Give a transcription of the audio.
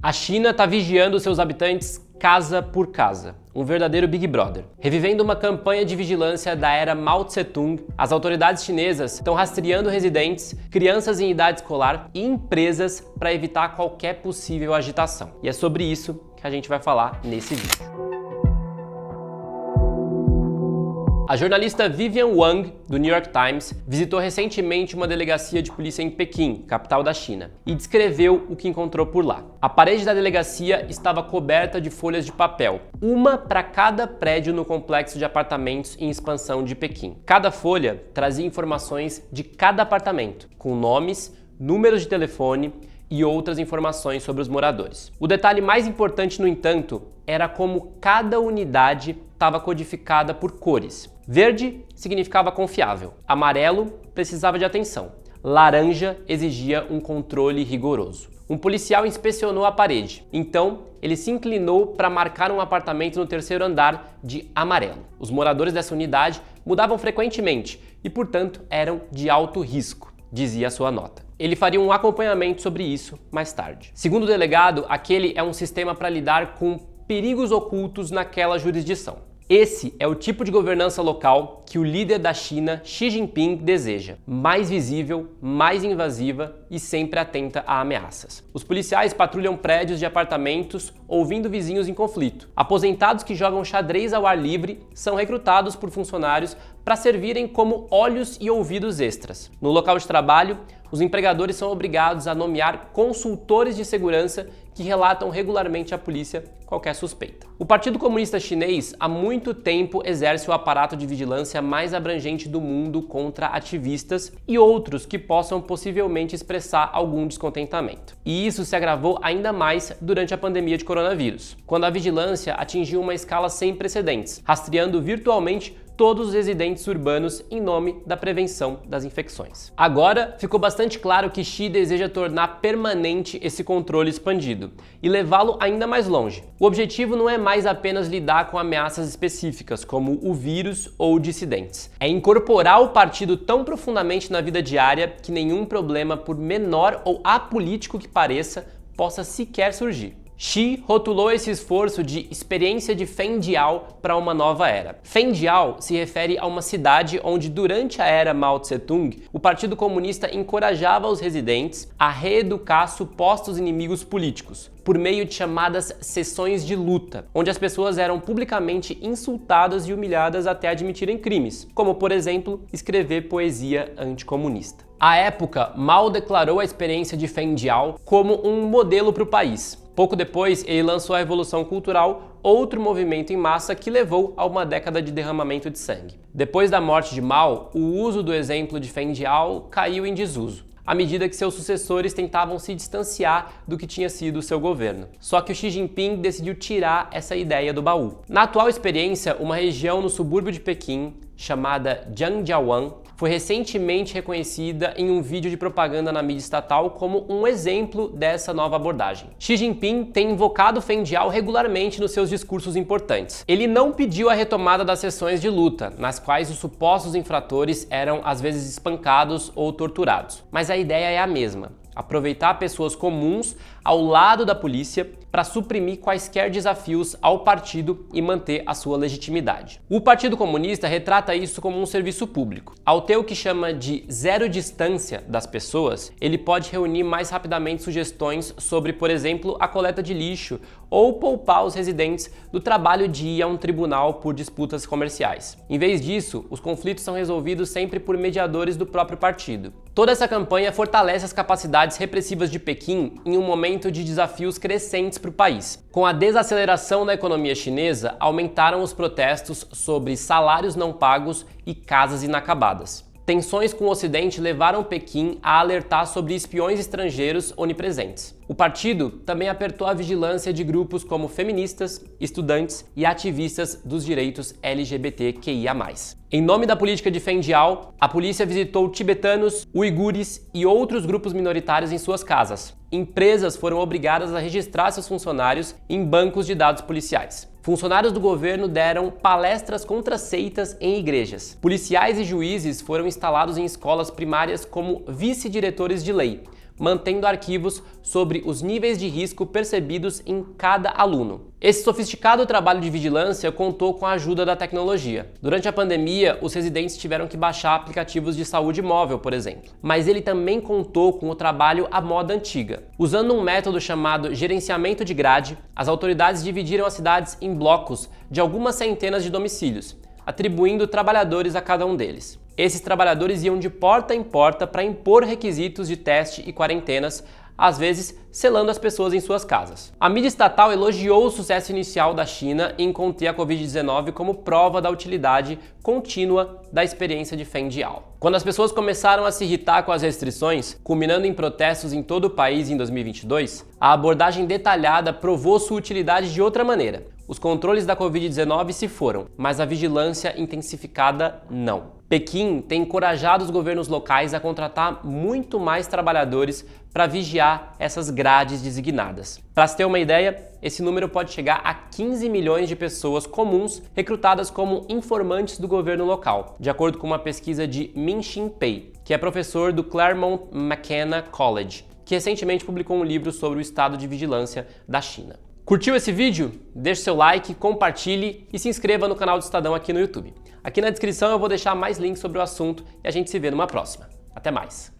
A China está vigiando seus habitantes casa por casa, um verdadeiro Big Brother. Revivendo uma campanha de vigilância da era Mao Tse-tung, as autoridades chinesas estão rastreando residentes, crianças em idade escolar e empresas para evitar qualquer possível agitação. E é sobre isso que a gente vai falar nesse vídeo. A jornalista Vivian Wang, do New York Times, visitou recentemente uma delegacia de polícia em Pequim, capital da China, e descreveu o que encontrou por lá. A parede da delegacia estava coberta de folhas de papel, uma para cada prédio no complexo de apartamentos em expansão de Pequim. Cada folha trazia informações de cada apartamento, com nomes, números de telefone e outras informações sobre os moradores. O detalhe mais importante, no entanto, era como cada unidade estava codificada por cores. Verde significava confiável, amarelo precisava de atenção, laranja exigia um controle rigoroso. Um policial inspecionou a parede, então ele se inclinou para marcar um apartamento no terceiro andar de amarelo. Os moradores dessa unidade mudavam frequentemente e, portanto, eram de alto risco, dizia a sua nota. Ele faria um acompanhamento sobre isso mais tarde. Segundo o delegado, aquele é um sistema para lidar com perigos ocultos naquela jurisdição. Esse é o tipo de governança local que o líder da China, Xi Jinping, deseja. Mais visível, mais invasiva e sempre atenta a ameaças. Os policiais patrulham prédios de apartamentos ouvindo vizinhos em conflito. Aposentados que jogam xadrez ao ar livre são recrutados por funcionários para servirem como olhos e ouvidos extras. No local de trabalho, os empregadores são obrigados a nomear consultores de segurança que relatam regularmente à polícia qualquer suspeita. O Partido Comunista Chinês há muito tempo exerce o aparato de vigilância mais abrangente do mundo contra ativistas e outros que possam possivelmente expressar algum descontentamento. E isso se agravou ainda mais durante a pandemia de coronavírus, quando a vigilância atingiu uma escala sem precedentes, rastreando virtualmente todos os residentes urbanos em nome da prevenção das infecções. Agora, ficou bastante claro que Xi deseja tornar permanente esse controle expandido e levá-lo ainda mais longe. O objetivo não é mais apenas lidar com ameaças específicas, como o vírus ou dissidentes. É incorporar o partido tão profundamente na vida diária que nenhum problema, por menor ou apolítico que pareça, possa sequer surgir. Xi rotulou esse esforço de experiência de Fengdiao para uma nova era. Fengdiao se refere a uma cidade onde, durante a era Mao Tse-tung, o Partido Comunista encorajava os residentes a reeducar supostos inimigos políticos, por meio de chamadas sessões de luta, onde as pessoas eram publicamente insultadas e humilhadas até admitirem crimes, como, por exemplo, escrever poesia anticomunista. À época, Mao declarou a experiência de Fengdiao como um modelo para o país. Pouco depois, ele lançou a Revolução Cultural, outro movimento em massa que levou a uma década de derramamento de sangue. Depois da morte de Mao, o uso do exemplo de Fengdiao caiu em desuso, à medida que seus sucessores tentavam se distanciar do que tinha sido o seu governo. Só que o Xi Jinping decidiu tirar essa ideia do baú. Na atual experiência, uma região no subúrbio de Pequim, chamada Zhangjiawan, foi recentemente reconhecida em um vídeo de propaganda na mídia estatal como um exemplo dessa nova abordagem. Xi Jinping tem invocado Fengdiao regularmente nos seus discursos importantes. Ele não pediu a retomada das sessões de luta, nas quais os supostos infratores eram às vezes espancados ou torturados. Mas a ideia é a mesma: aproveitar pessoas comuns ao lado da polícia para suprimir quaisquer desafios ao partido e manter a sua legitimidade. O Partido Comunista retrata isso como um serviço público. Ao ter o que chama de zero distância das pessoas, ele pode reunir mais rapidamente sugestões sobre, por exemplo, a coleta de lixo ou poupar os residentes do trabalho de ir a um tribunal por disputas comerciais. Em vez disso, os conflitos são resolvidos sempre por mediadores do próprio partido. Toda essa campanha fortalece as capacidades repressivas de Pequim em um momento de desafios crescentes para o país. Com a desaceleração da economia chinesa, aumentaram os protestos sobre salários não pagos e casas inacabadas. Tensões com o Ocidente levaram Pequim a alertar sobre espiões estrangeiros onipresentes. O partido também apertou a vigilância de grupos como feministas, estudantes e ativistas dos direitos LGBTQIA+. Em nome da política de Fengdiao, a polícia visitou tibetanos, uigures e outros grupos minoritários em suas casas. Empresas foram obrigadas a registrar seus funcionários em bancos de dados policiais. Funcionários do governo deram palestras contra seitas em igrejas. Policiais e juízes foram instalados em escolas primárias como vice-diretores de lei, mantendo arquivos sobre os níveis de risco percebidos em cada aluno. Esse sofisticado trabalho de vigilância contou com a ajuda da tecnologia. Durante a pandemia, os residentes tiveram que baixar aplicativos de saúde móvel, por exemplo. Mas ele também contou com o trabalho à moda antiga. Usando um método chamado gerenciamento de grade, as autoridades dividiram as cidades em blocos de algumas centenas de domicílios, atribuindo trabalhadores a cada um deles. Esses trabalhadores iam de porta em porta para impor requisitos de teste e quarentenas, às vezes selando as pessoas em suas casas. A mídia estatal elogiou o sucesso inicial da China em conter a Covid-19 como prova da utilidade contínua da experiência de Feng Jiao. Quando as pessoas começaram a se irritar com as restrições, culminando em protestos em todo o país em 2022, a abordagem detalhada provou sua utilidade de outra maneira. Os controles da Covid-19 se foram, mas a vigilância intensificada não. Pequim tem encorajado os governos locais a contratar muito mais trabalhadores para vigiar essas grades designadas. Para se ter uma ideia, esse número pode chegar a 15 milhões de pessoas comuns recrutadas como informantes do governo local, de acordo com uma pesquisa de Min Xin-pei, que é professor do Claremont McKenna College, que recentemente publicou um livro sobre o estado de vigilância da China. Curtiu esse vídeo? Deixe seu like, compartilhe e se inscreva no canal do Estadão aqui no YouTube. Aqui na descrição eu vou deixar mais links sobre o assunto e a gente se vê numa próxima. Até mais!